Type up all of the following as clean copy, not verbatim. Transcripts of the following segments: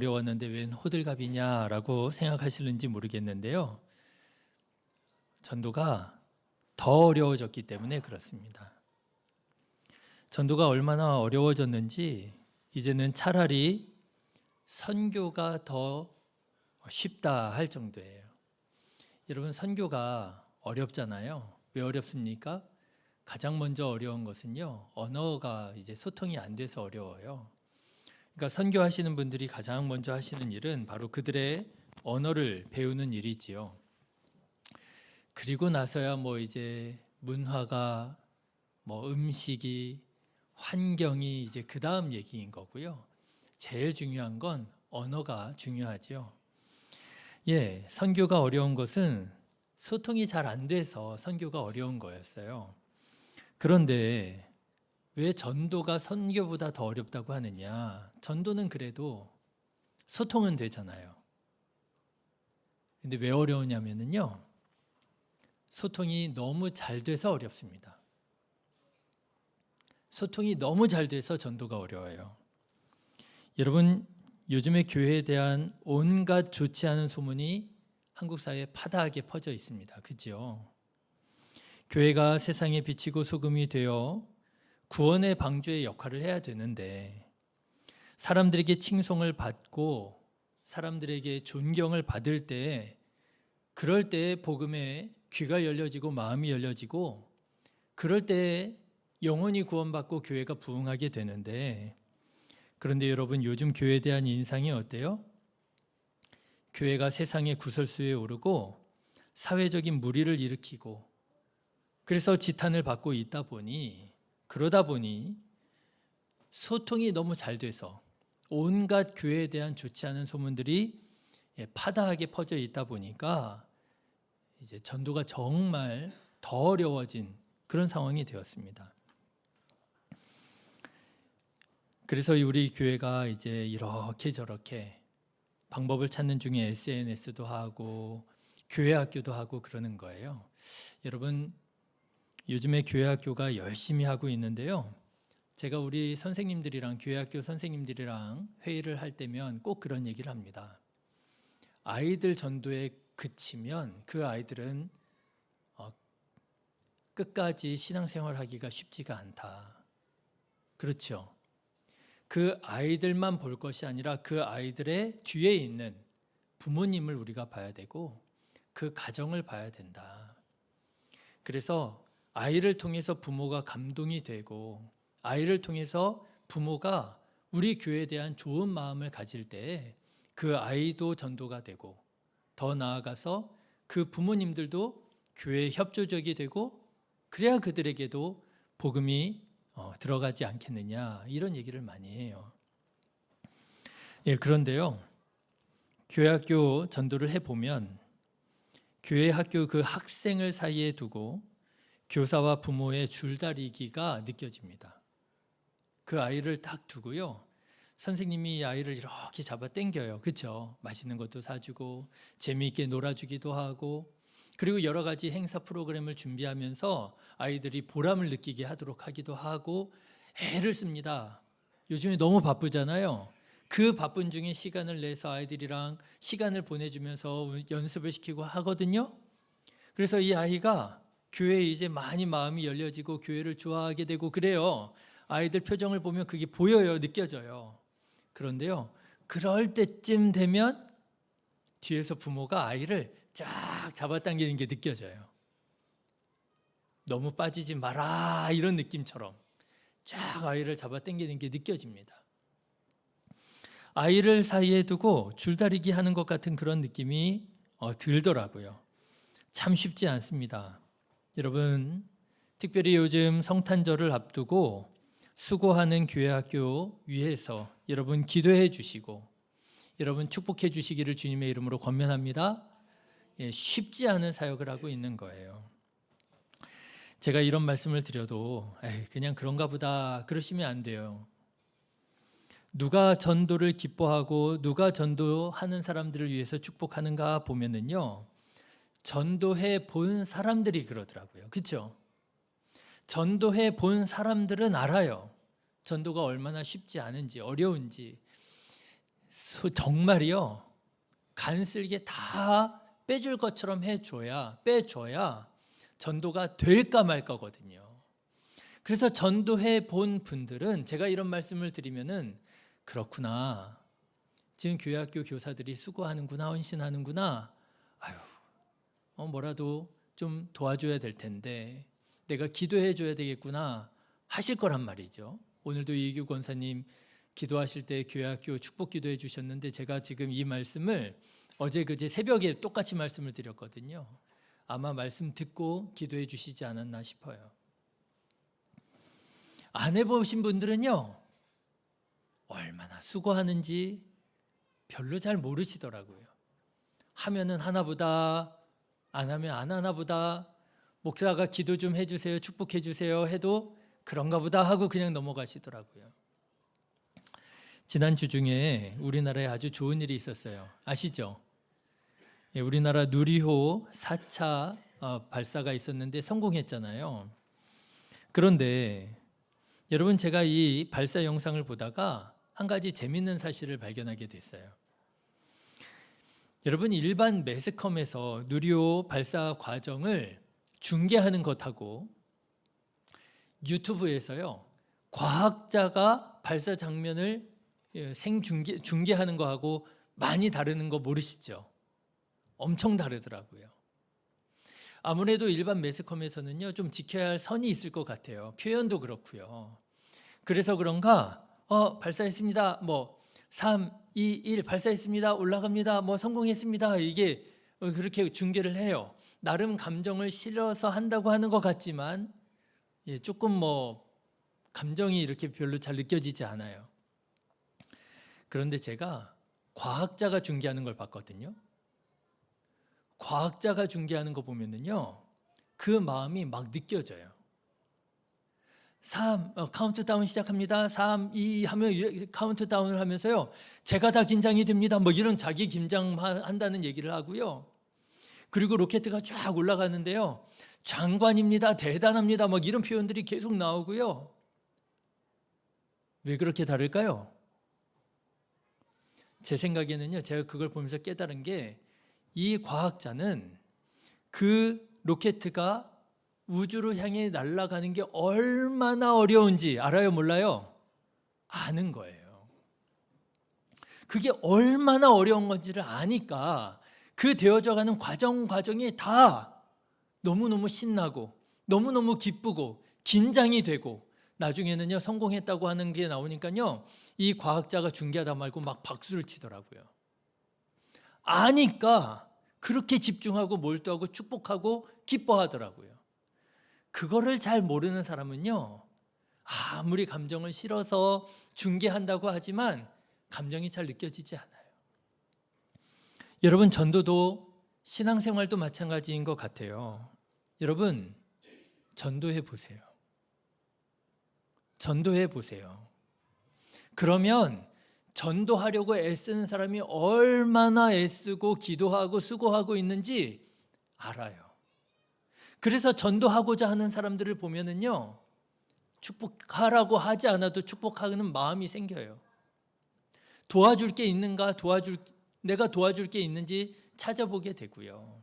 어려웠는데 웬 호들갑이냐라고 생각하시는지 모르겠는데요. 전도가 더 어려워졌기 때문에 그렇습니다. 전도가 얼마나 어려워졌는지 이제는 차라리 선교가 더 쉽다 할 정도예요. 여러분, 선교가 어렵잖아요. 왜 어렵습니까? 가장 먼저 어려운 것은요, 언어가 이제 소통이 안 돼서 어려워요. 그러니까 선교하시는 분들이 가장 먼저 하시는 일은 바로 그들의 언어를 배우는 일이지요. 그리고 나서야 이제 문화가 음식이 환경이 이제 그 다음 얘기인 거고요. 제일 중요한 건 언어가 중요하지요. 선교가 어려운 것은 소통이 잘 안 돼서 선교가 어려운 거였어요. 그런데 왜 전도가 선교보다 더 어렵다고 하느냐? 전도는 그래도 소통은 되잖아요. 근데 왜 어려우냐면요, 소통이 너무 잘 돼서 어렵습니다. 소통이 너무 잘 돼서 전도가 어려워요. 여러분, 요즘에 교회에 대한 온갖 좋지 않은 소문이 한국 사회에 파다하게 퍼져 있습니다. 그죠? 교회가 세상에 비치고 소금이 되어 구원의 방주의 역할을 해야 되는데, 사람들에게 칭송을 받고 사람들에게 존경을 받을 때, 그럴 때 복음에 귀가 열려지고 마음이 열려지고, 그럴 때 영혼이 구원받고 교회가 부흥하게 되는데, 그런데 여러분, 요즘 교회에 대한 인상이 어때요? 교회가 세상의 구설수에 오르고 사회적인 물의를 일으키고, 그래서 지탄을 받고 있다 보니, 그러다 보니 소통이 너무 잘 돼서 온갖 교회에 대한 좋지 않은 소문들이 파다하게 퍼져 있다 보니까 이제 전도가 정말 더 어려워진 그런 상황이 되었습니다. 그래서 우리 교회가 이제 이렇게 저렇게 방법을 찾는 중에 SNS도 하고 교회 학교도 하고 그러는 거예요. 여러분, 요즘에 교회 학교가 열심히 하고 있는데요. 제가 우리 선생님들이랑 교회 학교 선생님들이랑 회의를 할 때면 꼭 그런 얘기를 합니다. 아이들 전도에 그치면 그 아이들은 끝까지 신앙생활 하기가 쉽지가 않다. 그렇죠. 그 아이들만 볼 것이 아니라 그 아이들의 뒤에 있는 부모님을 우리가 봐야 되고 그 가정을 봐야 된다. 그래서 아이를 통해서 부모가 감동이 되고, 아이를 통해서 부모가 우리 교회에 대한 좋은 마음을 가질 때 그 아이도 전도가 되고, 더 나아가서 그 부모님들도 교회에 협조적이 되고, 그래야 그들에게도 복음이 들어가지 않겠느냐, 이런 얘기를 많이 해요. 그런데요, 교회 학교 전도를 해보면 교회 학교 그 학생을 사이에 두고 교사와 부모의 줄다리기가 느껴집니다. 그 아이를 딱 두고요, 선생님이 이 아이를 이렇게 잡아 당겨요. 그렇죠? 맛있는 것도 사주고 재미있게 놀아주기도 하고, 그리고 여러 가지 행사 프로그램을 준비하면서 아이들이 보람을 느끼게 하도록 하기도 하고 애를 씁니다. 요즘에 너무 바쁘잖아요. 그 바쁜 중에 시간을 내서 아이들이랑 시간을 보내주면서 연습을 시키고 하거든요. 그래서 이 아이가 교회에 이제 많이 마음이 열려지고 교회를 좋아하게 되고 그래요. 아이들 표정을 보면 그게 보여요. 느껴져요. 그런데요, 그럴 때쯤 되면 뒤에서 부모가 아이를 쫙 잡아당기는 게 느껴져요. 너무 빠지지 마라, 이런 느낌처럼 쫙 아이를 잡아당기는 게 느껴집니다. 아이를 사이에 두고 줄다리기 하는 것 같은 그런 느낌이 들더라고요. 참 쉽지 않습니다. 여러분, 특별히 요즘 성탄절을 앞두고 수고하는 교회 학교 위해서 여러분 기도해 주시고, 여러분 축복해 주시기를 주님의 이름으로 권면합니다. 쉽지 않은 사역을 하고 있는 거예요. 제가 이런 말씀을 드려도 그냥 그런가 보다 그러시면 안 돼요. 누가 전도를 기뻐하고 누가 전도하는 사람들을 위해서 축복하는가 보면은요, 전도해 본 사람들이 그러더라고요. 그렇죠? 전도해 본 사람들은 알아요. 전도가 얼마나 쉽지 않은지, 어려운지. 정말이요. 간슬게 다 빼줄 것처럼 빼줘야 전도가 될까 말까거든요. 그래서 전도해 본 분들은 제가 이런 말씀을 드리면은 그렇구나. 지금 교회학교 교사들이 수고하는구나, 헌신하는구나. 아유, 뭐라도 좀 도와줘야 될 텐데 내가 기도해 줘야 되겠구나 하실 거란 말이죠. 오늘도 이규 권사님 기도하실 때 교회학교 축복 기도해 주셨는데 제가 지금 이 말씀을 어제 그제 새벽에 똑같이 말씀을 드렸거든요. 아마 말씀 듣고 기도해 주시지 않았나 싶어요. 안 해보신 분들은요, 얼마나 수고하는지 별로 잘 모르시더라고요. 하면은 하나보다, 안 하면 안 하나보다, 목사가 기도 좀 해주세요, 축복해 주세요 해도 그런가 보다 하고 그냥 넘어가시더라고요. 지난주 중에 우리나라에 아주 좋은 일이 있었어요. 아시죠? 우리나라 누리호 4차 발사가 있었는데 성공했잖아요. 그런데 여러분, 제가 이 발사 영상을 보다가 한 가지 재밌는 사실을 발견하게 됐어요. 여러분, 일반 매스컴에서 누리호 발사 과정을 중계하는 것하고 유튜브에서요, 과학자가 발사 장면을 중계하는 거하고 많이 다르는 거 모르시죠? 엄청 다르더라고요. 아무래도 일반 매스컴에서는요, 좀 지켜야 할 선이 있을 것 같아요. 표현도 그렇고요. 그래서 그런가 발사했습니다. 3, 2, 1 발사했습니다. 올라갑니다. 성공했습니다. 이게 그렇게 중계를 해요. 나름 감정을 실어서 한다고 하는 것 같지만 조금 감정이 이렇게 별로 잘 느껴지지 않아요. 그런데 제가 과학자가 중계하는 걸 봤거든요. 과학자가 중계하는 거 보면은요, 그 마음이 막 느껴져요. 3, 카운트다운 시작합니다. 3, 2 하면 카운트다운을 하면서요, 제가 다 긴장이 됩니다. 이런 자기 긴장한다는 얘기를 하고요. 그리고 로켓가 쫙 올라가는데요, 장관입니다. 대단합니다. 이런 표현들이 계속 나오고요. 왜 그렇게 다를까요? 제 생각에는요, 제가 그걸 보면서 깨달은 게, 이 과학자는 그 로켓가 우주로 향해 날아가는 게 얼마나 어려운지 알아요, 몰라요? 아는 거예요. 그게 얼마나 어려운 건지를 아니까 그 되어져가는 과정이 다 너무너무 신나고 너무너무 기쁘고 긴장이 되고, 나중에는요, 성공했다고 하는 게 나오니까요, 이 과학자가 중계하다 말고 막 박수를 치더라고요. 아니까 그렇게 집중하고 몰두하고 축복하고 기뻐하더라고요. 그거를 잘 모르는 사람은요, 아무리 감정을 실어서 중계한다고 하지만 감정이 잘 느껴지지 않아요. 여러분, 전도도 신앙생활도 마찬가지인 것 같아요. 여러분, 전도해 보세요. 전도해 보세요. 그러면 전도하려고 애쓰는 사람이 얼마나 애쓰고 기도하고 수고하고 있는지 알아요. 그래서 전도하고자 하는 사람들을 보면은요, 축복하라고 하지 않아도 축복하는 마음이 생겨요. 도와줄 게 있는가, 내가 도와줄 게 있는지 찾아보게 되고요.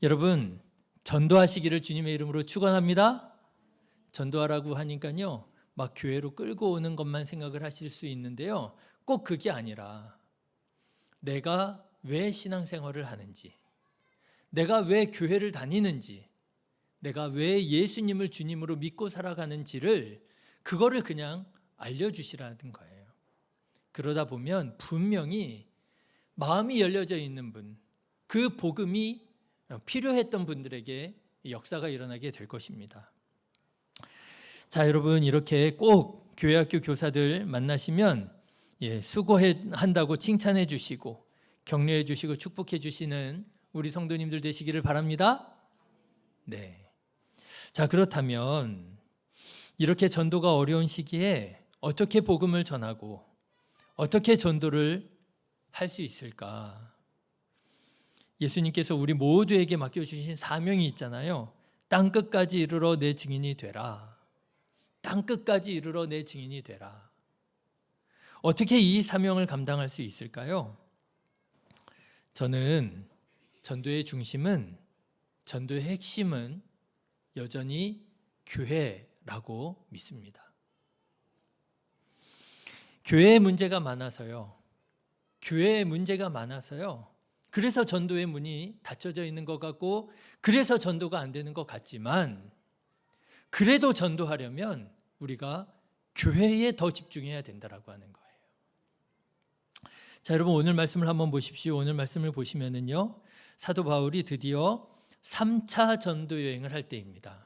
여러분, 전도하시기를 주님의 이름으로 축원합니다. 전도하라고 하니까요, 막 교회로 끌고 오는 것만 생각을 하실 수 있는데요, 꼭 그게 아니라 내가 왜 신앙생활을 하는지, 내가 왜 교회를 다니는지, 내가 왜 예수님을 주님으로 믿고 살아가는지를, 그거를 그냥 알려주시라는 거예요. 그러다 보면 분명히 마음이 열려져 있는 분, 그 복음이 필요했던 분들에게 역사가 일어나게 될 것입니다. 자, 여러분, 이렇게 꼭 교회학교 교사들 만나시면 수고한다고 칭찬해 주시고 격려해 주시고 축복해 주시는 우리 성도님들 되시기를 바랍니다. 네. 자, 그렇다면 이렇게 전도가 어려운 시기에 어떻게 복음을 전하고 어떻게 전도를 할 수 있을까? 예수님께서 우리 모두에게 맡겨주신 사명이 있잖아요. 땅 끝까지 이르러 내 증인이 되라. 땅 끝까지 이르러 내 증인이 되라. 어떻게 이 사명을 감당할 수 있을까요? 저는 전도의 중심은, 전도의 핵심은 여전히 교회라고 믿습니다. 교회에 문제가 많아서요. 교회에 문제가 많아서요. 그래서 전도의 문이 닫혀져 있는 것 같고, 그래서 전도가 안 되는 것 같지만, 그래도 전도하려면 우리가 교회에 더 집중해야 된다라고 하는 거예요. 자, 여러분 오늘 말씀을 한번 보십시오. 오늘 말씀을 보시면은요, 사도 바울이 드디어 3차 전도 여행을 할 때입니다.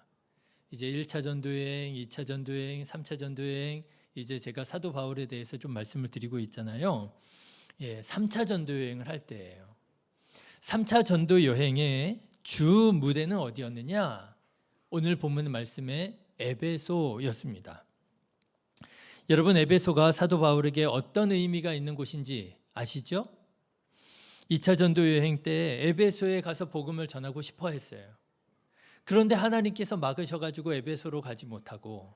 이제 1차 전도 여행, 2차 전도 여행, 3차 전도 여행, 이제 제가 사도 바울에 대해서 좀 말씀을 드리고 있잖아요. 3차 전도 여행을 할 때예요. 3차 전도 여행의 주 무대는 어디였느냐? 오늘 본문 말씀의 에베소였습니다. 여러분, 에베소가 사도 바울에게 어떤 의미가 있는 곳인지 아시죠? 2차 전도 여행 때 에베소에 가서 복음을 전하고 싶어 했어요. 그런데 하나님께서 막으셔가지고 에베소로 가지 못하고,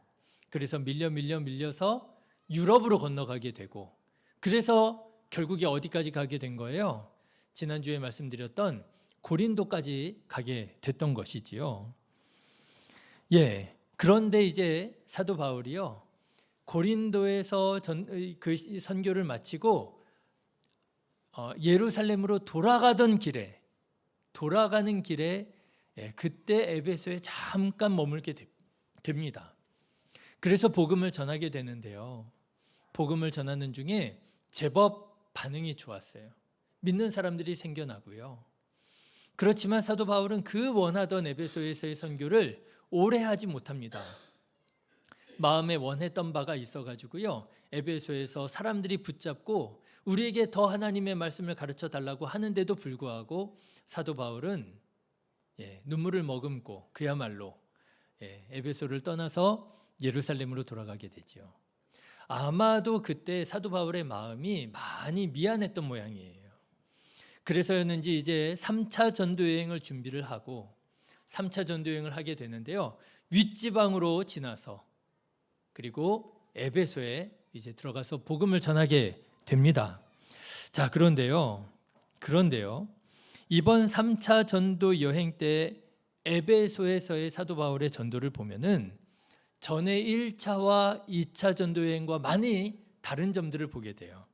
그래서 밀려서 유럽으로 건너가게 되고, 그래서 결국에 어디까지 가게 된 거예요? 지난주에 말씀드렸던 고린도까지 가게 됐던 것이지요. 그런데 이제 사도 바울이요, 고린도에서 그 선교를 마치고 예루살렘으로 돌아가는 길에 그때 에베소에 잠깐 머물게 됩니다. 그래서 복음을 전하게 되는데요. 복음을 전하는 중에 제법 반응이 좋았어요. 믿는 사람들이 생겨나고요. 그렇지만 사도 바울은 그 원하던 에베소에서의 선교를 오래 하지 못합니다. 마음에 원했던 바가 있어가지고요, 에베소에서 사람들이 붙잡고 우리에게 더 하나님의 말씀을 가르쳐 달라고 하는데도 불구하고 사도 바울은 눈물을 머금고 그야말로 에베소를 떠나서 예루살렘으로 돌아가게 되죠. 아마도 그때 사도 바울의 마음이 많이 미안했던 모양이에요. 그래서였는지 이제 3차 전도 여행을 준비를 하고 3차 전도 여행을 하게 되는데요, 윗지방으로 지나서 그리고 에베소에 이제 들어가서 복음을 전하게 됩니다. 자, 그런데요, 이번 3차 전도 여행 때 에베소에서의 사도 바울의 전도를 보면은 전에 1차와 2차 전도 여행과 많이 다른 점들을 보게 돼요.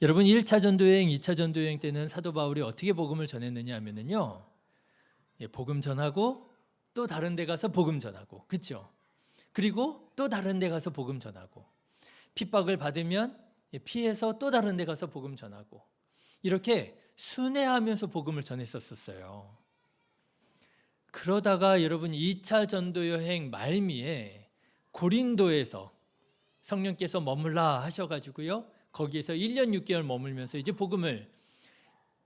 여러분, 1차 전도 여행, 2차 전도 여행 때는 사도 바울이 어떻게 복음을 전했느냐 하면은요, 복음 전하고 또 다른 데 가서 복음 전하고, 그렇죠? 그리고 또 다른 데 가서 복음 전하고, 핍박을 받으면 피해서 또 다른 데 가서 복음 전하고, 이렇게 순회하면서 복음을 전했었어요. 그러다가 여러분 2차 전도 여행 말미에 고린도에서 성령께서 머물라 하셔가지고요, 거기에서 1년 6개월 머물면서 이제 복음을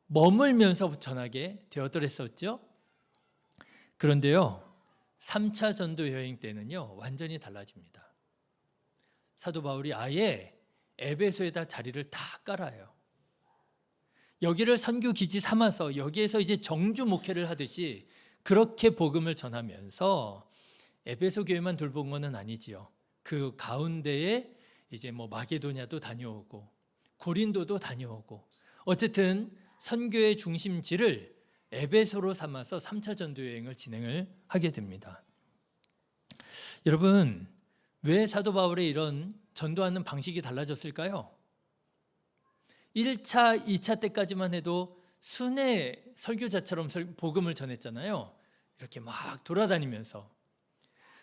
머물면서 전하게 되었더랬었죠. 그런데요, 3차 전도 여행 때는요, 완전히 달라집니다. 사도 바울이 아예 에베소에다 자리를 다 깔아요. 여기를 선교 기지 삼아서 여기에서 이제 정주 목회를 하듯이 그렇게 복음을 전하면서 에베소 교회만 돌본 것은 아니지요. 그 가운데에 이제 마게도냐도 다녀오고 고린도도 다녀오고, 어쨌든 선교의 중심지를 에베소로 삼아서 3차 전도 여행을 진행을 하게 됩니다. 여러분, 왜 사도 바울의 이런 전도하는 방식이 달라졌을까요? 1차, 2차 때까지만 해도 순회 설교자처럼 복음을 전했잖아요. 이렇게 막 돌아다니면서.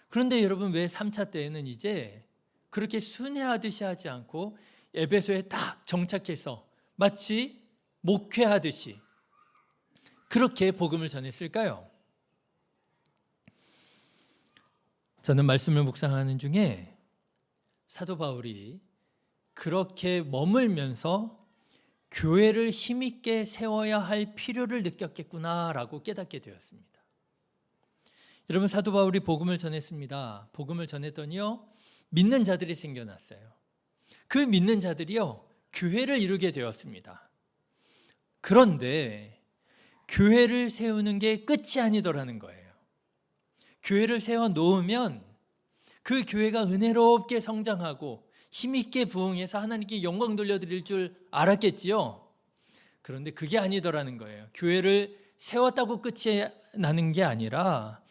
그런데 여러분, 왜 3차 때에는 이제 그렇게 순회하듯이 하지 않고 에베소에 딱 정착해서 마치 목회하듯이 그렇게 복음을 전했을까요? 저는 말씀을 묵상하는 중에 사도 바울이 그렇게 머물면서 교회를 힘있게 세워야 할 필요를 느꼈겠구나라고 깨닫게 되었습니다. 여러분, 사도 바울이 복음을 전했습니다. 복음을 전했더니요, 믿는 자들이 생겨났어요. 그 믿는 자들이요, 교회를 이루게 되었습니다. 그런데 교회를 세우는 게 끝이 아니더라는 거예요. 교회를 세워 놓으면 그 교회가 은혜롭게 성장하고 힘있게 부응해서 하나님께 영광 돌려드릴 줄 알았겠지요. 그런데 그게 아니더라는 거예요. 교회를 세웠다고 끝이 나는 게 아니라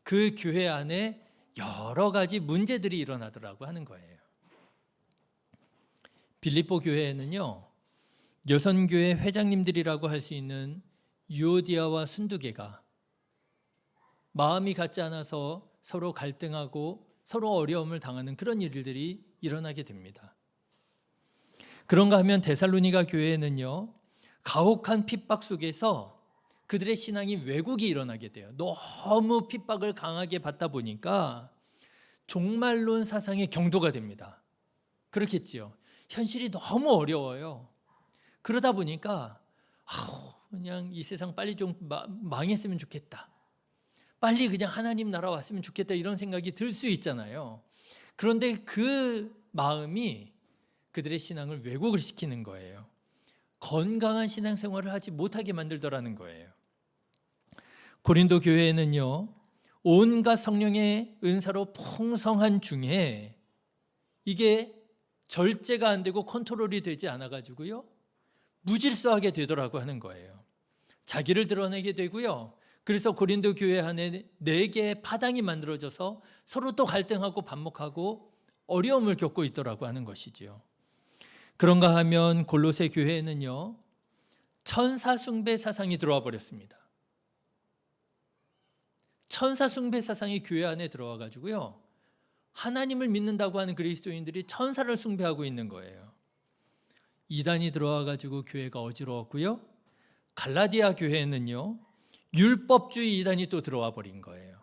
그 교회 안에 여러 가지 문제들이 일어나더라고 하는 거예요. 빌립보 교회에는요, 여선교회 회장님들이라고 할 수 있는 유오디아와 순두개가 마음이 같지 않아서 서로 갈등하고 서로 어려움을 당하는 그런 일들이 일어나게 됩니다. 그런가 하면 데살로니가 교회에는요, 가혹한 핍박 속에서 그들의 신앙이 왜곡이 일어나게 돼요. 너무 핍박을 강하게 받다 보니까 종말론 사상의 경도가 됩니다. 그렇겠지요. 현실이 너무 어려워요. 그러다 보니까 그냥 이 세상 빨리 좀 망했으면 좋겠다. 빨리 그냥 하나님 나라 왔으면 좋겠다 이런 생각이 들 수 있잖아요. 그런데 그 마음이 그들의 신앙을 왜곡을 시키는 거예요. 건강한 신앙생활을 하지 못하게 만들더라는 거예요. 고린도 교회에는요, 온갖 성령의 은사로 풍성한 중에 이게 절제가 안 되고 컨트롤이 되지 않아 가지고요, 무질서하게 되더라고 하는 거예요. 자기를 드러내게 되고요. 그래서 고린도 교회 안에 4개의 파당이 만들어져서 서로 또 갈등하고 반목하고 어려움을 겪고 있더라고 하는 것이지요. 그런가 하면 골로새 교회에는요, 천사 숭배 사상이 들어와 버렸습니다. 천사 숭배 사상이 교회 안에 들어와 가지고요, 하나님을 믿는다고 하는 그리스도인들이 천사를 숭배하고 있는 거예요. 이단이 들어와 가지고 교회가 어지러웠고요. 갈라디아 교회에는요, 율법주의 이단이 또 들어와 버린 거예요.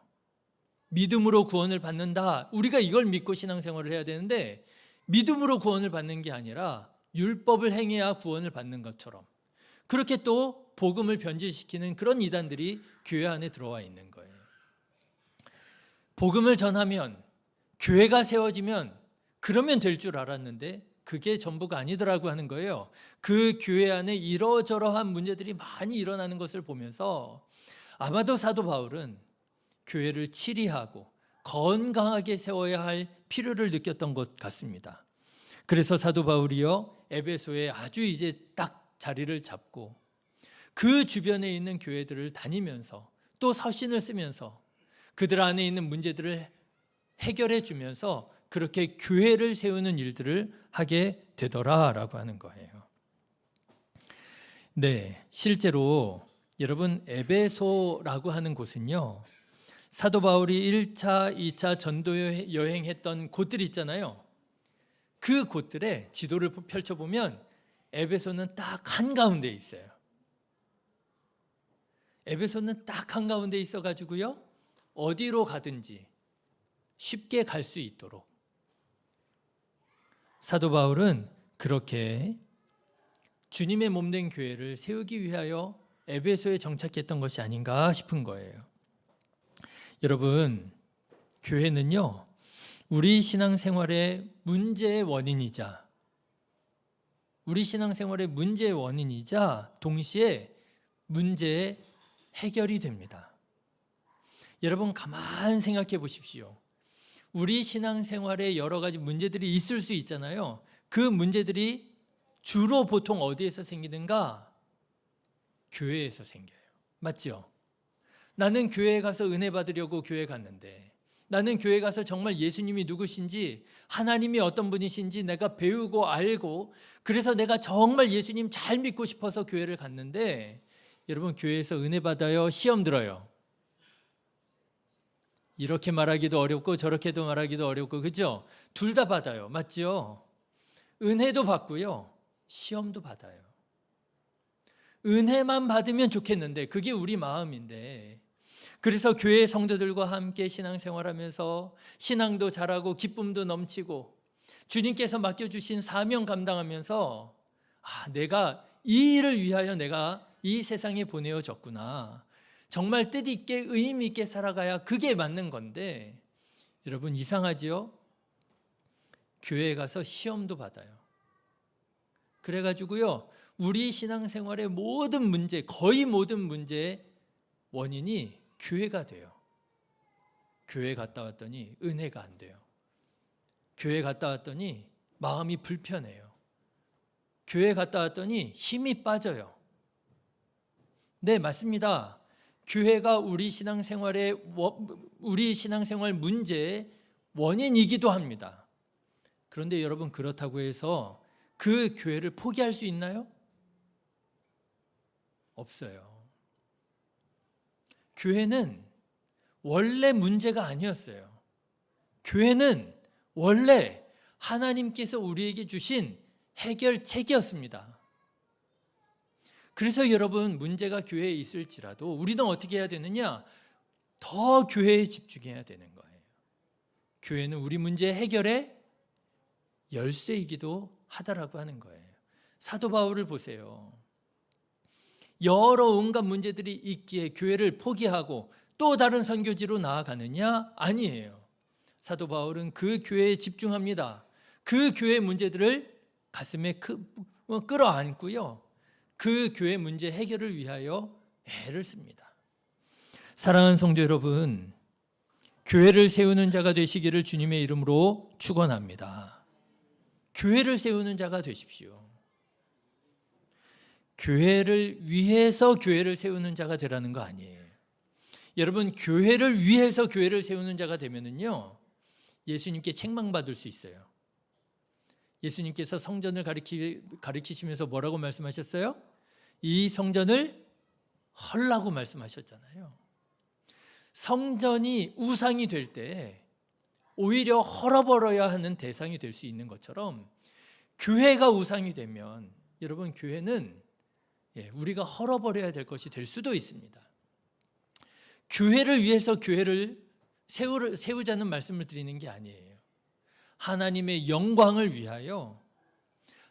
믿음으로 구원을 받는다. 우리가 이걸 믿고 신앙생활을 해야 되는데 믿음으로 구원을 받는 게 아니라 율법을 행해야 구원을 받는 것처럼 그렇게 또 복음을 변질시키는 그런 이단들이 교회 안에 들어와 있는 거예요. 복음을 전하면 교회가 세워지면 그러면 될 줄 알았는데 그게 전부가 아니더라고 하는 거예요. 그 교회 안에 이러저러한 문제들이 많이 일어나는 것을 보면서 아마도 사도 바울은 교회를 치리하고 건강하게 세워야 할 필요를 느꼈던 것 같습니다. 그래서 사도 바울이요, 에베소에 아주 이제 딱 자리를 잡고 그 주변에 있는 교회들을 다니면서 또 서신을 쓰면서 그들 안에 있는 문제들을 해결해 주면서 그렇게 교회를 세우는 일들을 하게 되더라라고 하는 거예요. 네, 실제로 여러분 에베소라고 하는 곳은요, 사도 바울이 1차, 2차 전도 여행했던 곳들이 있잖아요. 그 곳들의 지도를 펼쳐보면 에베소는 딱 한가운데 있어요. 에베소는 딱 한가운데 있어가지고요, 어디로 가든지 쉽게 갈 수 있도록 사도 바울은 그렇게 주님의 몸된 교회를 세우기 위하여 에베소에 정착했던 것이 아닌가 싶은 거예요. 여러분, 교회는요, 우리 신앙생활의 문제의 원인이자 동시에 문제의 해결이 됩니다. 여러분 가만 생각해 보십시오. 우리 신앙생활에 여러 가지 문제들이 있을 수 있잖아요. 그 문제들이 주로 보통 어디에서 생기는가? 교회에서 생겨요. 맞죠? 나는 교회에 가서 은혜 받으려고 교회 갔는데, 나는 교회 가서 정말 예수님이 누구신지, 하나님이 어떤 분이신지 내가 배우고 알고, 그래서 내가 정말 예수님 잘 믿고 싶어서 교회를 갔는데, 여러분 교회에서 은혜 받아요? 시험 들어요? 이렇게 말하기도 어렵고 저렇게도 말하기도 어렵고, 그죠? 둘 다 받아요. 맞죠? 은혜도 받고요, 시험도 받아요. 은혜만 받으면 좋겠는데 그게 우리 마음인데, 그래서 교회 성도들과 함께 신앙생활하면서 신앙도 잘하고 기쁨도 넘치고 주님께서 맡겨주신 사명 감당하면서 내가 이 일을 위하여 내가 이 세상에 보내어졌구나, 정말 뜻있게 의미 있게 살아가야 그게 맞는 건데, 여러분 이상하지요? 교회에 가서 시험도 받아요. 그래가지고요, 우리 신앙생활의 모든 문제, 거의 모든 문제의 원인이 교회가 돼요. 교회 갔다 왔더니 은혜가 안 돼요. 교회 갔다 왔더니 마음이 불편해요. 교회 갔다 왔더니 힘이 빠져요. 네, 맞습니다. 교회가 우리 신앙생활 문제의 원인이기도 합니다. 그런데 여러분, 그렇다고 해서 그 교회를 포기할 수 있나요? 없어요. 교회는 원래 문제가 아니었어요. 교회는 원래 하나님께서 우리에게 주신 해결책이었습니다. 그래서 여러분, 문제가 교회에 있을지라도 우리는 어떻게 해야 되느냐? 더 교회에 집중해야 되는 거예요. 교회는 우리 문제 해결의 열쇠이기도 하다라고 하는 거예요. 사도 바울을 보세요. 여러 온갖 문제들이 있기에 교회를 포기하고 또 다른 선교지로 나아가느냐? 아니에요. 사도 바울은 그 교회에 집중합니다. 그 교회 문제들을 가슴에 끌어안고요, 그 교회 문제 해결을 위하여 애를 씁니다. 사랑하는 성도 여러분, 교회를 세우는 자가 되시기를 주님의 이름으로 축원합니다. 교회를 세우는 자가 되십시오. 교회를 위해서 교회를 세우는 자가 되라는 거 아니에요. 여러분, 교회를 위해서 교회를 세우는 자가 되면은요, 예수님께 책망받을 수 있어요. 예수님께서 성전을 가리키시면서 뭐라고 말씀하셨어요? 이 성전을 헐라고 말씀하셨잖아요. 성전이 우상이 될 때 오히려 헐어버려야 하는 대상이 될 수 있는 것처럼, 교회가 우상이 되면 여러분, 교회는 우리가 헐어버려야 될 것이 될 수도 있습니다. 교회를 위해서 교회를 세우자는 말씀을 드리는 게 아니에요. 하나님의 영광을 위하여,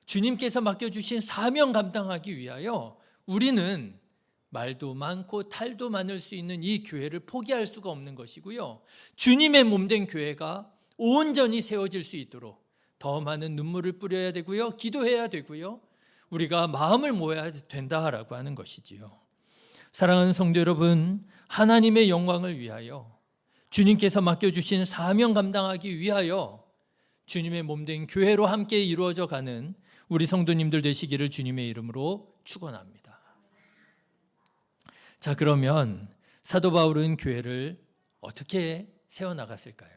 주님께서 맡겨주신 사명 감당하기 위하여 우리는 말도 많고 탈도 많을 수 있는 이 교회를 포기할 수가 없는 것이고요, 주님의 몸된 교회가 온전히 세워질 수 있도록 더 많은 눈물을 뿌려야 되고요, 기도해야 되고요, 우리가 마음을 모아야 된다라고 하는 것이지요. 사랑하는 성도 여러분, 하나님의 영광을 위하여, 주님께서 맡겨주신 사명 감당하기 위하여 주님의 몸된 교회로 함께 이루어져 가는 우리 성도님들 되시기를 주님의 이름으로 축원합니다. 자, 그러면 사도 바울은 교회를 어떻게 세워나갔을까요?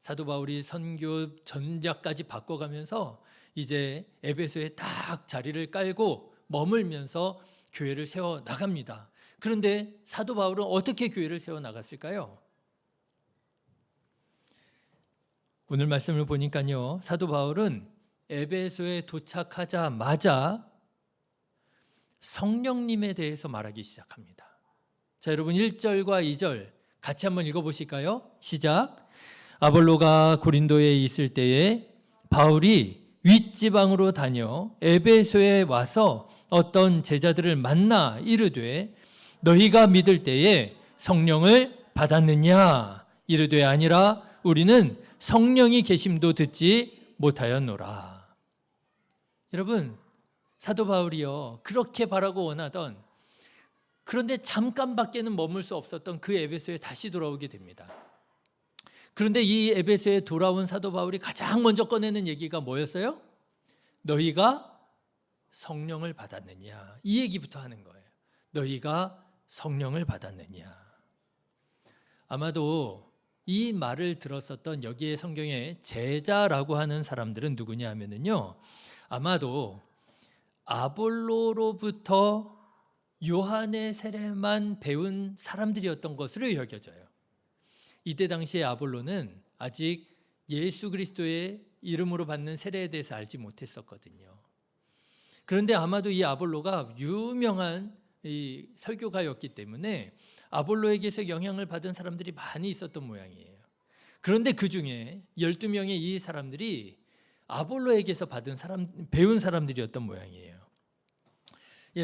사도 바울이 선교 전략까지 바꿔가면서 이제 에베소에 딱 자리를 깔고 머물면서 교회를 세워나갑니다. 그런데 사도 바울은 어떻게 교회를 세워나갔을까요? 오늘 말씀을 보니까요, 사도 바울은 에베소에 도착하자마자 성령님에 대해서 말하기 시작합니다. 자, 여러분 1절과 2절 같이 한번 읽어보실까요? 시작. 아볼로가 고린도에 있을 때에 바울이 윗지방으로 다녀 에베소에 와서 어떤 제자들을 만나 이르되 너희가 믿을 때에 성령을 받았느냐? 이르되 아니라 우리는 성령이 계심도 듣지 못하였노라. 여러분, 사도 바울이요, 그렇게 바라고 원하던, 그런데 잠깐밖에는 머물 수 없었던 그 에베소에 다시 돌아오게 됩니다. 그런데 이 에베소에 돌아온 사도 바울이 가장 먼저 꺼내는 얘기가 뭐였어요? 너희가 성령을 받았느냐? 이 얘기부터 하는 거예요. 너희가 성령을 받았느냐? 아마도 이 말을 들었었던 여기에 성경에 제자라고 하는 사람들은 누구냐 하면은요, 아마도 아볼로로부터 요한의 세례만 배운 사람들이었던 것으로 여겨져요. 이때 당시에 아볼로는 아직 예수 그리스도의 이름으로 받는 세례에 대해서 알지 못했었거든요. 그런데 아마도 이 아볼로가 유명한 이 설교가였기 때문에 아볼로에게서 영향을 받은 사람들이 많이 있었던 모양이에요. 그런데 그 중에 12명의 이 사람들이 아볼로에게서 배운 사람들이었던 모양이에요.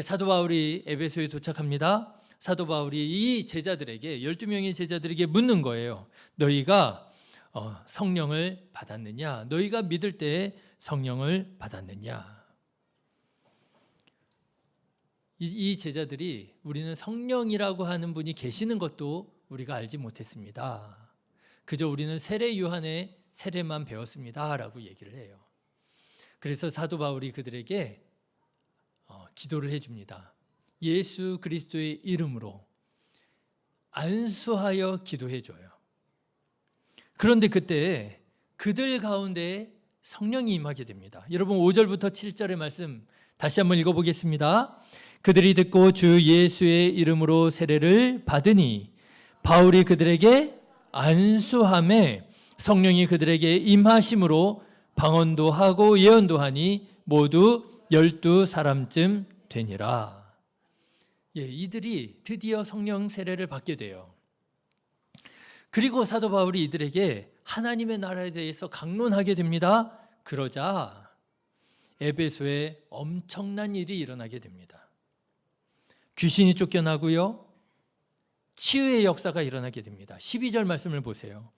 사도 바울이 에베소에 도착합니다. 사도 바울이 이 제자들에게, 12명의 제자들에게 묻는 거예요. 너희가 성령을 받았느냐? 너희가 믿을 때에 성령을 받았느냐? 이 제자들이 우리는 성령이라고 하는 분이 계시는 것도 우리가 알지 못했습니다. 그저 우리는 세례 요한의 세례만 배웠습니다라고 얘기를 해요. 그래서 사도 바울이 그들에게 기도를 해줍니다. 예수 그리스도의 이름으로 안수하여 기도해줘요. 그런데 그때 그들 가운데 성령이 임하게 됩니다. 여러분 5절부터 7절의 말씀 다시 한번 읽어보겠습니다. 그들이 듣고 주 예수의 이름으로 세례를 받으니 바울이 그들에게 안수함에 성령이 그들에게 임하심으로 방언도 하고 예언도 하니 모두 12사람쯤 되니라. 이들이 드디어 성령 세례를 받게 돼요. 그리고 사도 바울이 이들에게 하나님의 나라에 대해서 강론하게 됩니다. 그러자 에베소에 엄청난 일이 일어나게 됩니다. 귀신이 쫓겨나고요. 치유의 역사가 일어나게 됩니다. 12절 말씀을 보세요.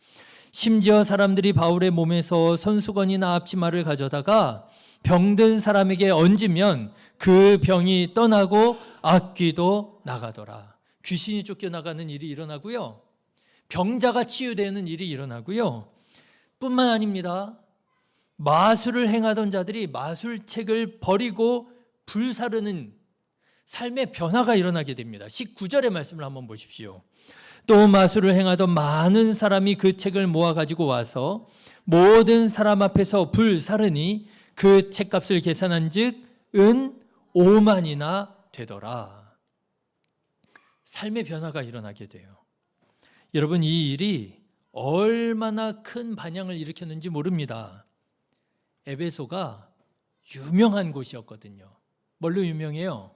심지어 사람들이 바울의 몸에서 손수건이나 앞치마를 가져다가 병든 사람에게 얹으면 그 병이 떠나고 악귀도 나가더라. 귀신이 쫓겨나가는 일이 일어나고요. 병자가 치유되는 일이 일어나고요. 뿐만 아닙니다. 마술을 행하던 자들이 마술책을 버리고 불사르는 삶의 변화가 일어나게 됩니다. 19절의 말씀을 한번 보십시오. 또 마술을 행하던 많은 사람이 그 책을 모아가지고 와서 모든 사람 앞에서 불사르니 그 책값을 계산한 즉 은 5만이나 되더라. 삶의 변화가 일어나게 돼요. 여러분 이 일이 얼마나 큰 반향을 일으켰는지 모릅니다. 에베소가 유명한 곳이었거든요. 뭘로 유명해요?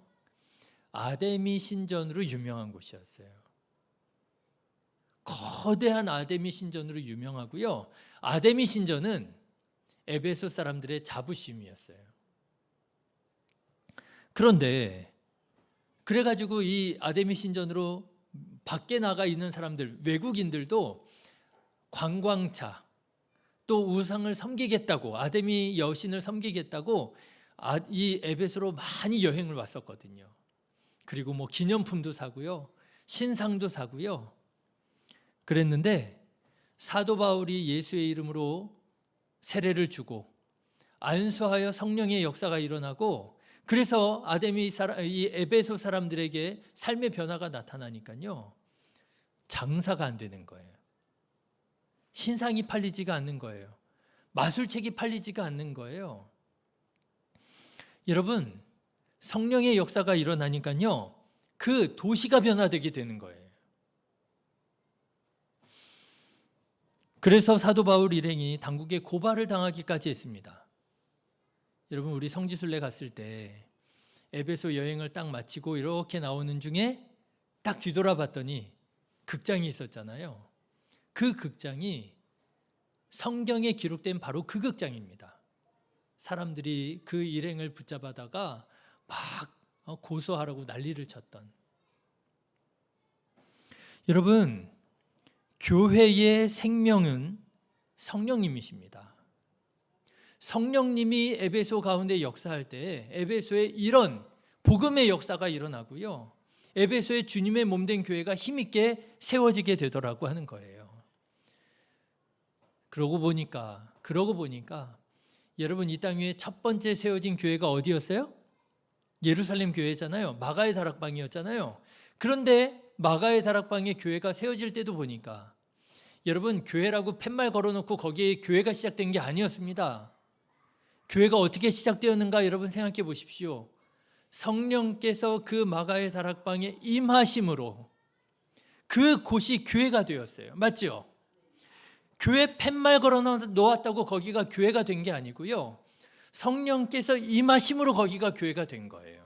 아데미 신전으로 유명한 곳이었어요. 거대한 아데미 신전으로 유명하고요. 아데미 신전은 에베소 사람들의 자부심이었어요. 그런데 그래가지고 이 아데미 신전으로 밖에 나가 있는 사람들, 외국인들도 관광차, 또 우상을 섬기겠다고, 아데미 여신을 섬기겠다고 이 에베소로 많이 여행을 왔었거든요. 그리고 뭐 기념품도 사고요, 신상도 사고요. 그랬는데 사도 바울이 예수의 이름으로 세례를 주고 안수하여 성령의 역사가 일어나고, 그래서 이 에베소 사람들에게 삶의 변화가 나타나니까요, 장사가 안 되는 거예요. 신상이 팔리지가 않는 거예요. 마술책이 팔리지가 않는 거예요. 여러분, 성령의 역사가 일어나니까요, 그 도시가 변화되게 되는 거예요. 그래서 사도 바울 일행이 당국에 고발을 당하기까지 했습니다. 여러분 우리 성지순례 갔을 때 에베소 여행을 딱 마치고 이렇게 나오는 중에 딱 뒤돌아봤더니 극장이 있었잖아요. 그 극장이 성경에 기록된 바로 그 극장입니다. 사람들이 그 일행을 붙잡아다가 막 고소하라고 난리를 쳤던. 여러분, 교회의 생명은 성령님이십니다. 성령님이 에베소 가운데 역사할 때 에베소에 이런 복음의 역사가 일어나고요, 에베소의 주님의 몸된 교회가 힘있게 세워지게 되더라고 하는 거예요. 그러고 보니까 여러분 이 땅 위에 첫 번째 세워진 교회가 어디였어요? 예루살렘 교회잖아요. 마가의 다락방이었잖아요. 그런데 마가의 다락방에 교회가 세워질 때도 보니까 여러분 교회라고 팻말 걸어놓고 거기에 교회가 시작된 게 아니었습니다. 교회가 어떻게 시작되었는가 여러분 생각해 보십시오. 성령께서 그 마가의 다락방에 임하심으로 그 곳이 교회가 되었어요. 맞죠? 교회 팻말 걸어 놓았다고 거기가 교회가 된 게 아니고요, 성령께서 임하심으로 거기가 교회가 된 거예요.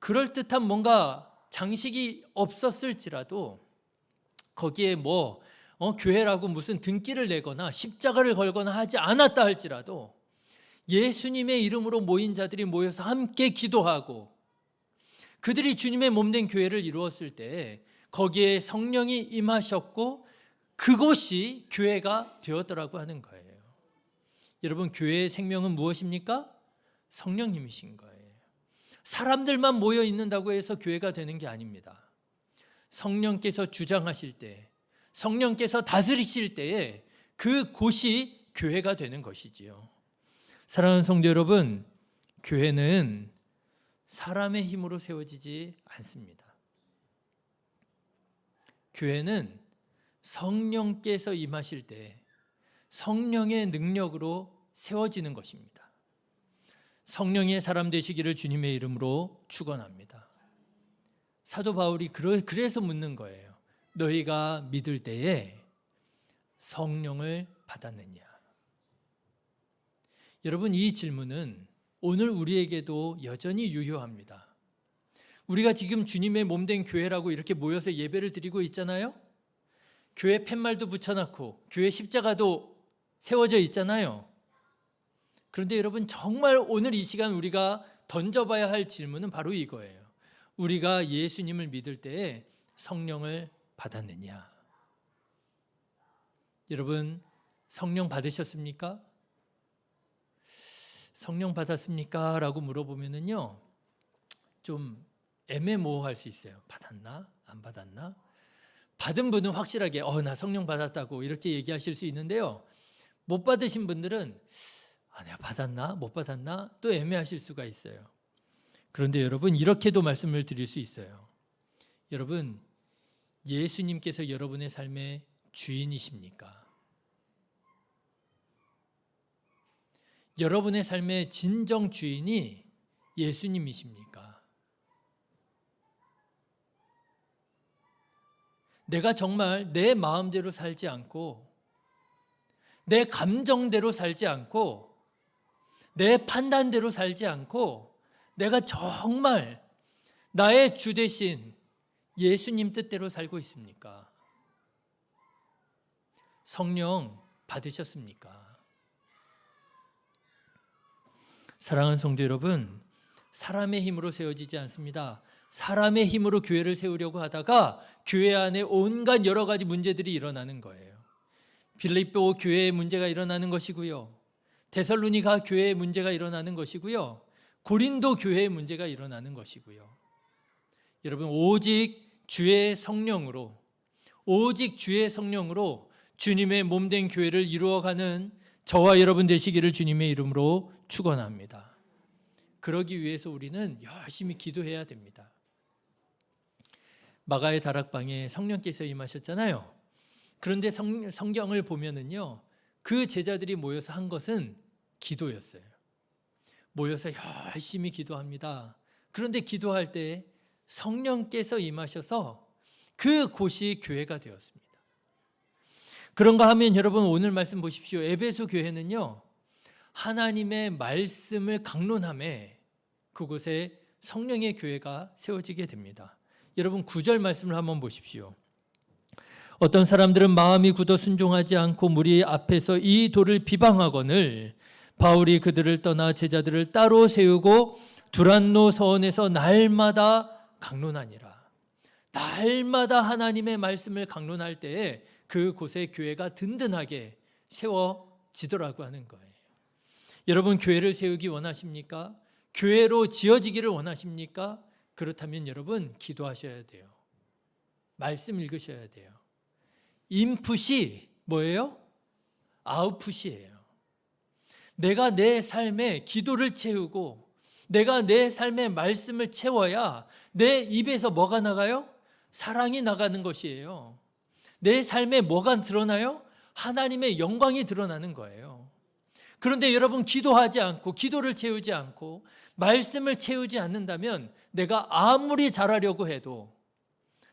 그럴듯한 뭔가 장식이 없었을지라도 거기에 교회라고 무슨 등기를 내거나 십자가를 걸거나 하지 않았다 할지라도 예수님의 이름으로 모인 자들이 모여서 함께 기도하고 그들이 주님의 몸된 교회를 이루었을 때 거기에 성령이 임하셨고 그곳이 교회가 되었더라고 하는 거예요. 여러분 교회의 생명은 무엇입니까? 성령님이신 거예요. 사람들만 모여 있는다고 해서 교회가 되는 게 아닙니다. 성령께서 주장하실 때, 성령께서 다스리실 때에 그 곳이 교회가 되는 것이지요. 사랑하는 성도 여러분, 교회는 사람의 힘으로 세워지지 않습니다. 교회는 성령께서 임하실 때 성령의 능력으로 세워지는 것입니다. 성령의 사람 되시기를 주님의 이름으로 축원합니다. 사도 바울이 그래서 묻는 거예요. 너희가 믿을 때에 성령을 받았느냐? 여러분, 이 질문은 오늘 우리에게도 여전히 유효합니다. 우리가 지금 주님의 몸된 교회라고 이렇게 모여서 예배를 드리고 있잖아요. 교회 팻말도 붙여놨고 교회 십자가도 세워져 있잖아요. 그런데 여러분, 정말 오늘 이 시간 우리가 던져봐야 할 질문은 바로 이거예요. 우리가 예수님을 믿을 때에 성령을 받았느냐? 여러분, 성령 받으셨습니까? 성령 받았습니까? 라고 물어보면은요, 좀 애매모호할 수 있어요. 받았나? 안 받았나? 받은 분은 확실하게 나 성령 받았다고 이렇게 얘기하실 수 있는데요, 못 받으신 분들은 내가 받았나? 못 받았나? 또 애매하실 수가 있어요. 그런데 여러분, 이렇게도 말씀을 드릴 수 있어요. 여러분, 예수님께서 여러분의 삶의 주인이십니까? 여러분의 삶의 진정 주인이 예수님이십니까? 내가 정말 내 마음대로 살지 않고 내 감정대로 살지 않고 내 판단대로 살지 않고 내가 정말 나의 주 대신 예수님 뜻대로 살고 있습니까? 성령 받으셨습니까? 사랑하는 성도 여러분, 사람의 힘으로 세워지지 않습니다. 사람의 힘으로 교회를 세우려고 하다가 교회 안에 온갖 여러 가지 문제들이 일어나는 거예요. 빌립보 교회에 문제가 일어나는 것이고요, 데살로니가 교회에 문제가 일어나는 것이고요, 고린도 교회에 문제가 일어나는 것이고요. 여러분, 오직 주의 성령으로 주님의 몸된 교회를 이루어가는 저와 여러분 되시기를 주님의 이름으로 축원합니다. 그러기 위해서 우리는 열심히 기도해야 됩니다. 마가의 다락방에 성령께서 임하셨잖아요. 그런데 성경을 보면은요, 그 제자들이 모여서 한 것은 기도였어요. 모여서 열심히 기도합니다. 그런데 기도할 때 성령께서 임하셔서 그 곳이 교회가 되었습니다. 그런가 하면 여러분, 오늘 말씀 보십시오. 에베소 교회는요, 하나님의 말씀을 강론함에 그곳에 성령의 교회가 세워지게 됩니다. 여러분, 9절 말씀을 한번 보십시오. 어떤 사람들은 마음이 굳어 순종하지 않고 무리 앞에서 이 도를 비방하거늘 바울이 그들을 떠나 제자들을 따로 세우고 두란노 서원에서 날마다 강론하니라. 날마다 하나님의 말씀을 강론할 때에 그곳에 교회가 든든하게 세워지더라고 하는 거예요. 여러분, 교회를 세우기 원하십니까? 교회로 지어지기를 원하십니까? 그렇다면 여러분, 기도하셔야 돼요. 말씀 읽으셔야 돼요. 인풋이 뭐예요? 아웃풋이에요. 내가 내 삶에 기도를 채우고 내가 내 삶의 말씀을 채워야 내 입에서 뭐가 나가요? 사랑이 나가는 것이에요. 내 삶에 뭐가 드러나요? 하나님의 영광이 드러나는 거예요. 그런데 여러분, 기도하지 않고 기도를 채우지 않고 말씀을 채우지 않는다면 내가 아무리 잘하려고 해도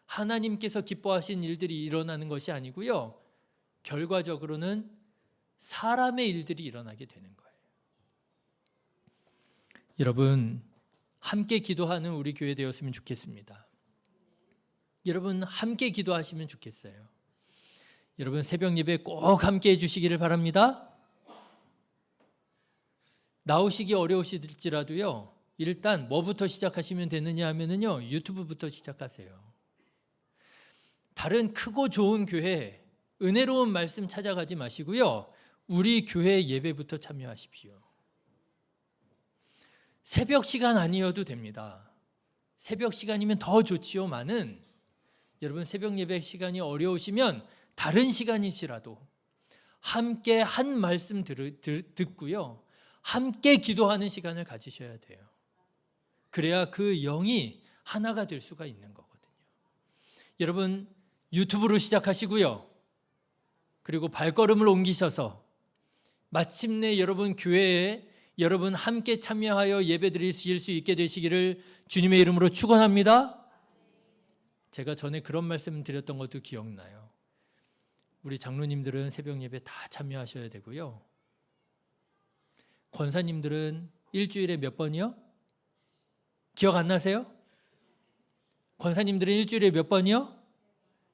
하나님께서 기뻐하신 일들이 일어나는 것이 아니고요, 결과적으로는 사람의 일들이 일어나게 되는 거예요. 여러분, 함께 기도하는 우리 교회 되었으면 좋겠습니다. 여러분, 함께 기도하시면 좋겠어요. 여러분, 새벽 예배 꼭 함께 해주시기를 바랍니다. 나오시기 어려우실지라도요, 일단 뭐부터 시작하시면 되느냐 하면은요, 유튜브부터 시작하세요. 다른 크고 좋은 교회, 은혜로운 말씀 찾아가지 마시고요, 우리 교회 예배부터 참여하십시오. 새벽 시간 아니어도 됩니다. 새벽 시간이면 더 좋지요만은 여러분, 새벽 예배 시간이 어려우시면 다른 시간이시라도 함께 한 말씀 듣고요. 함께 기도하는 시간을 가지셔야 돼요. 그래야 그 영이 하나가 될 수가 있는 거거든요. 여러분 유튜브로 시작하시고요. 그리고 발걸음을 옮기셔서 마침내 여러분 교회에 여러분 함께 참여하여 예배드리실 수 있게 되시기를 주님의 이름으로 축원합니다. 제가 전에 그런 말씀 드렸던 것도 기억나요. 우리 장로님들은 새벽 예배 다 참여하셔야 되고요. 권사님들은 일주일에 몇 번이요? 기억 안 나세요? 권사님들은 일주일에 몇 번이요?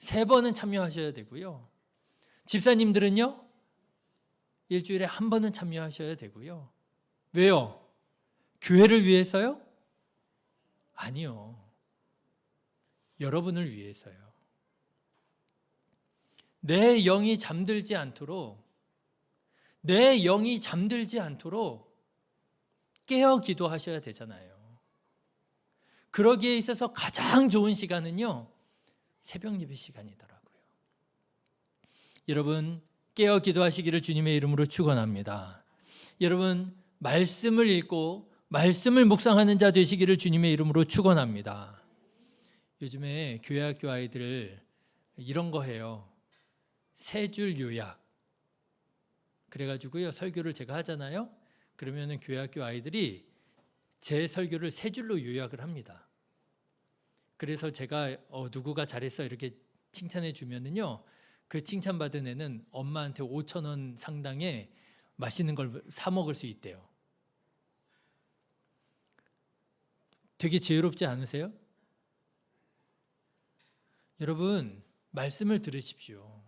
3번은 참여하셔야 되고요. 집사님들은요? 일주일에 1번은 참여하셔야 되고요. 왜요? 교회를 위해서요? 아니요. 여러분을 위해서요. 내 영이 잠들지 않도록 깨어 기도하셔야 되잖아요. 그러기에 있어서 가장 좋은 시간은요, 새벽 예배 시간이더라고요. 여러분 깨어 기도하시기를 주님의 이름으로 축원합니다. 여러분 말씀을 읽고 말씀을 묵상하는 자 되시기를 주님의 이름으로 축원합니다. 요즘에 교회 학교 아이들 이런 거 해요. 3줄 요약. 그래가지고요 설교를 제가 하잖아요. 그러면은 교회 학교 아이들이 제 설교를 3줄로 요약을 합니다. 그래서 제가 누구가 잘했어 이렇게 칭찬해 주면은요, 그 칭찬받은 애는 엄마한테 5,000원 상당의 맛있는 걸 사 먹을 수 있대요. 되게 지혜롭지 않으세요? 여러분 말씀을 들으십시오.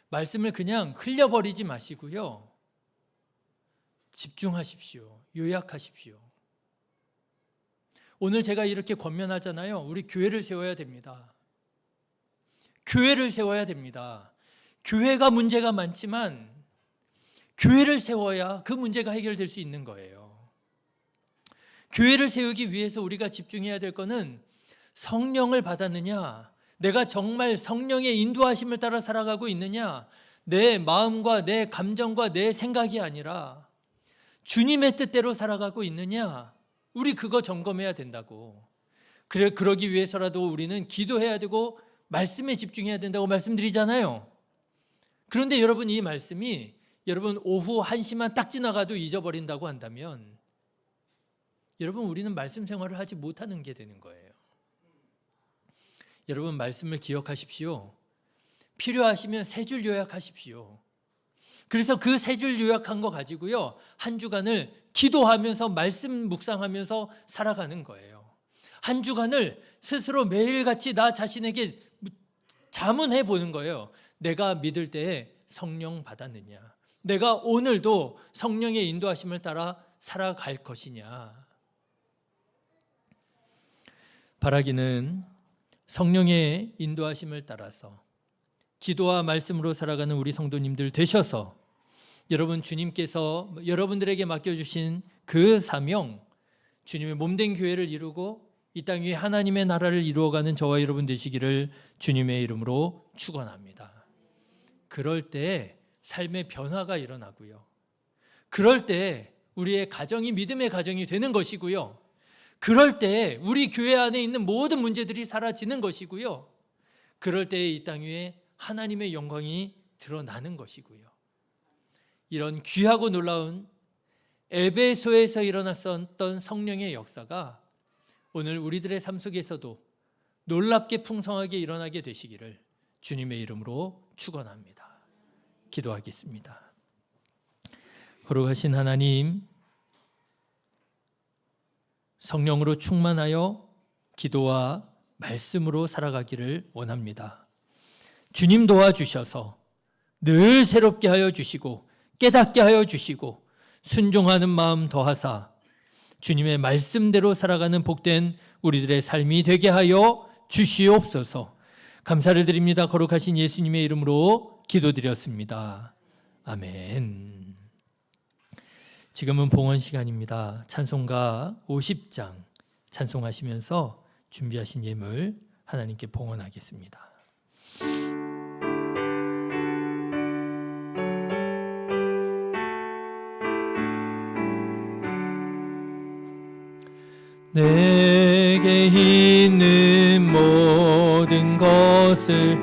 말씀을 그냥 흘려버리지 마시고요. 집중하십시오. 요약하십시오. 오늘 제가 이렇게 권면하잖아요. 우리 교회를 세워야 됩니다. 교회를 세워야 됩니다. 교회가 문제가 많지만 교회를 세워야 그 문제가 해결될 수 있는 거예요. 교회를 세우기 위해서 우리가 집중해야 될 거는 성령을 받았느냐, 내가 정말 성령의 인도하심을 따라 살아가고 있느냐, 내 마음과 내 감정과 내 생각이 아니라 주님의 뜻대로 살아가고 있느냐, 우리 그거 점검해야 된다고. 그러기 위해서라도 우리는 기도해야 되고 말씀에 집중해야 된다고 말씀드리잖아요. 그런데 여러분 이 말씀이 여러분 오후 1시만 딱 지나가도 잊어버린다고 한다면 여러분 우리는 말씀 생활을 하지 못하는 게 되는 거예요. 여러분 말씀을 기억하십시오. 필요하시면 3줄 요약하십시오. 그래서 그 3줄 요약한 거 가지고요, 한 주간을 기도하면서 말씀 묵상하면서 살아가는 거예요. 한 주간을 스스로 매일같이 나 자신에게 자문해 보는 거예요. 내가 믿을 때에 성령 받았느냐, 내가 오늘도 성령의 인도하심을 따라 살아갈 것이냐. 바라기는 성령의 인도하심을 따라서 기도와 말씀으로 살아가는 우리 성도님들 되셔서 여러분 주님께서 여러분들에게 맡겨주신 그 사명, 주님의 몸된 교회를 이루고 이 땅 위에 하나님의 나라를 이루어가는 저와 여러분 되시기를 주님의 이름으로 축원합니다. 그럴 때 삶의 변화가 일어나고요. 그럴 때 우리의 가정이 믿음의 가정이 되는 것이고요. 그럴 때 우리 교회 안에 있는 모든 문제들이 사라지는 것이고요. 그럴 때 이 땅 위에 하나님의 영광이 드러나는 것이고요. 이런 귀하고 놀라운 에베소에서 일어났었던 성령의 역사가 오늘 우리들의 삶 속에서도 놀랍게 풍성하게 일어나게 되시기를 주님의 이름으로 축원합니다. 기도하겠습니다. 거룩하신 하나님, 성령으로 충만하여 기도와 말씀으로 살아가기를 원합니다. 주님 도와주셔서 늘 새롭게 하여 주시고 깨닫게 하여 주시고 순종하는 마음 더하사 주님의 말씀대로 살아가는 복된 우리들의 삶이 되게 하여 주시옵소서. 감사를 드립니다. 거룩하신 예수님의 이름으로 기도드렸습니다. 아멘. 지금은 봉헌 시간입니다. 찬송가 50장 찬송하시면서 준비하신 예물 하나님께 봉헌하겠습니다. 내게 있는 모든 것을